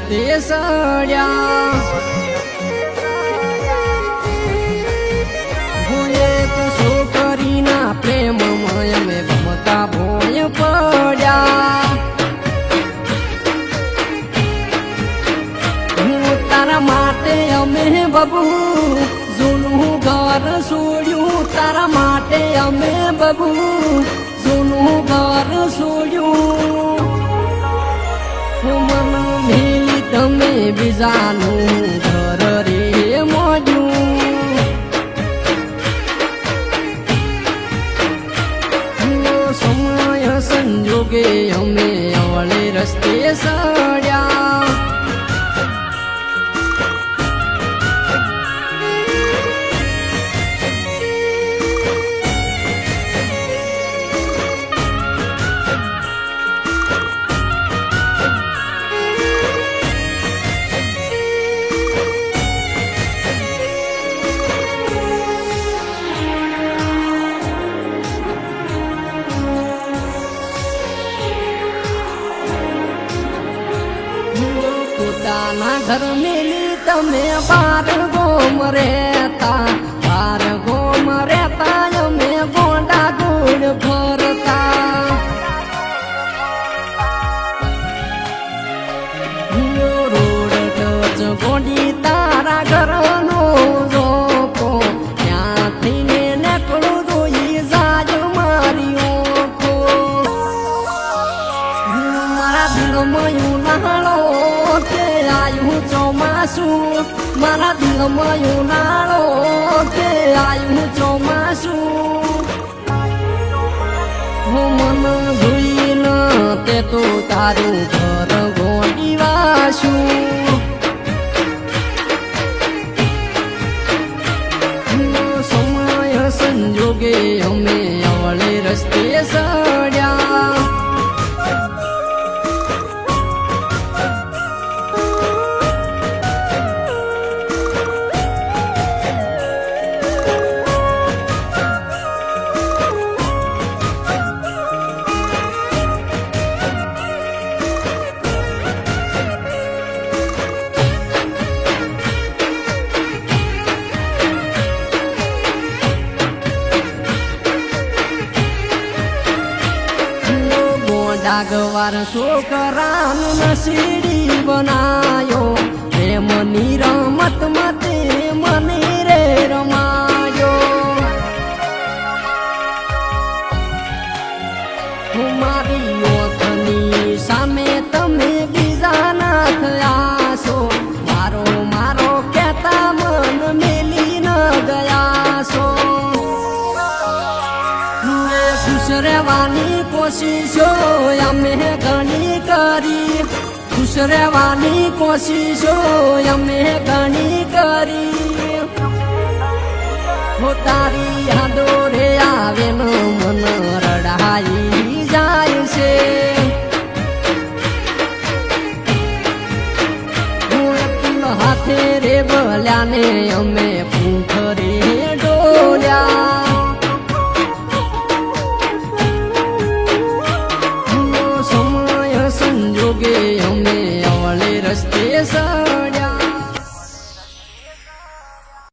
રસ્તે સડ્યા હું એક છોકરીના પ્રેમમાં અમે ગમતા ભોય પડ્યા હું તારા માટે અમે બબુ જૂનું ઘર છોડ્યું તારા માટે અમે બબુ જૂનું ઘર છોડ્યું મન મેલી તમે બીજાનું ઘર રે મોડ્યું સમય સંજોગે અમે અવળે રસ્તે સડ્યા પોતાના ઘર મેલી તમે બાર ગોમ રહેતા અમે ગોંડા ગોળ ફરતા રોડ ટચ ગોડી તારા ઘરનો જોપો ત્યાંથી ને નેકળું જોઈ જાજ મારી ઓખો મારા દિલમાં ઉનાળો કે આયું ચોમાસું મારા દિલમાં ઉનાળો કે આયું ચોમાસું હું મન જોઈને તે તો તારું ઘર ગોડી વાસું સમય સંજોગે અમે અવળે રસ્તે સડ્યા ડાગવાર છોકરાનું નસીડી બનાયો પ્રેમની રમત મતે મને રે રમાયો મારી ઓખની સામે તમે બીજાના થયા છો મારો મારો કહેતા મન મેલી ન ગયા છો ખુશ રહેવાની કોશિશો અમે ઘણી કરી ખુશ રહેવાની કોશિશો અમે ઘણી કરી હો તારી યાદો રે આવે ન મન રડાઈ જાય છે હાથે રે ભલ્યાને અમે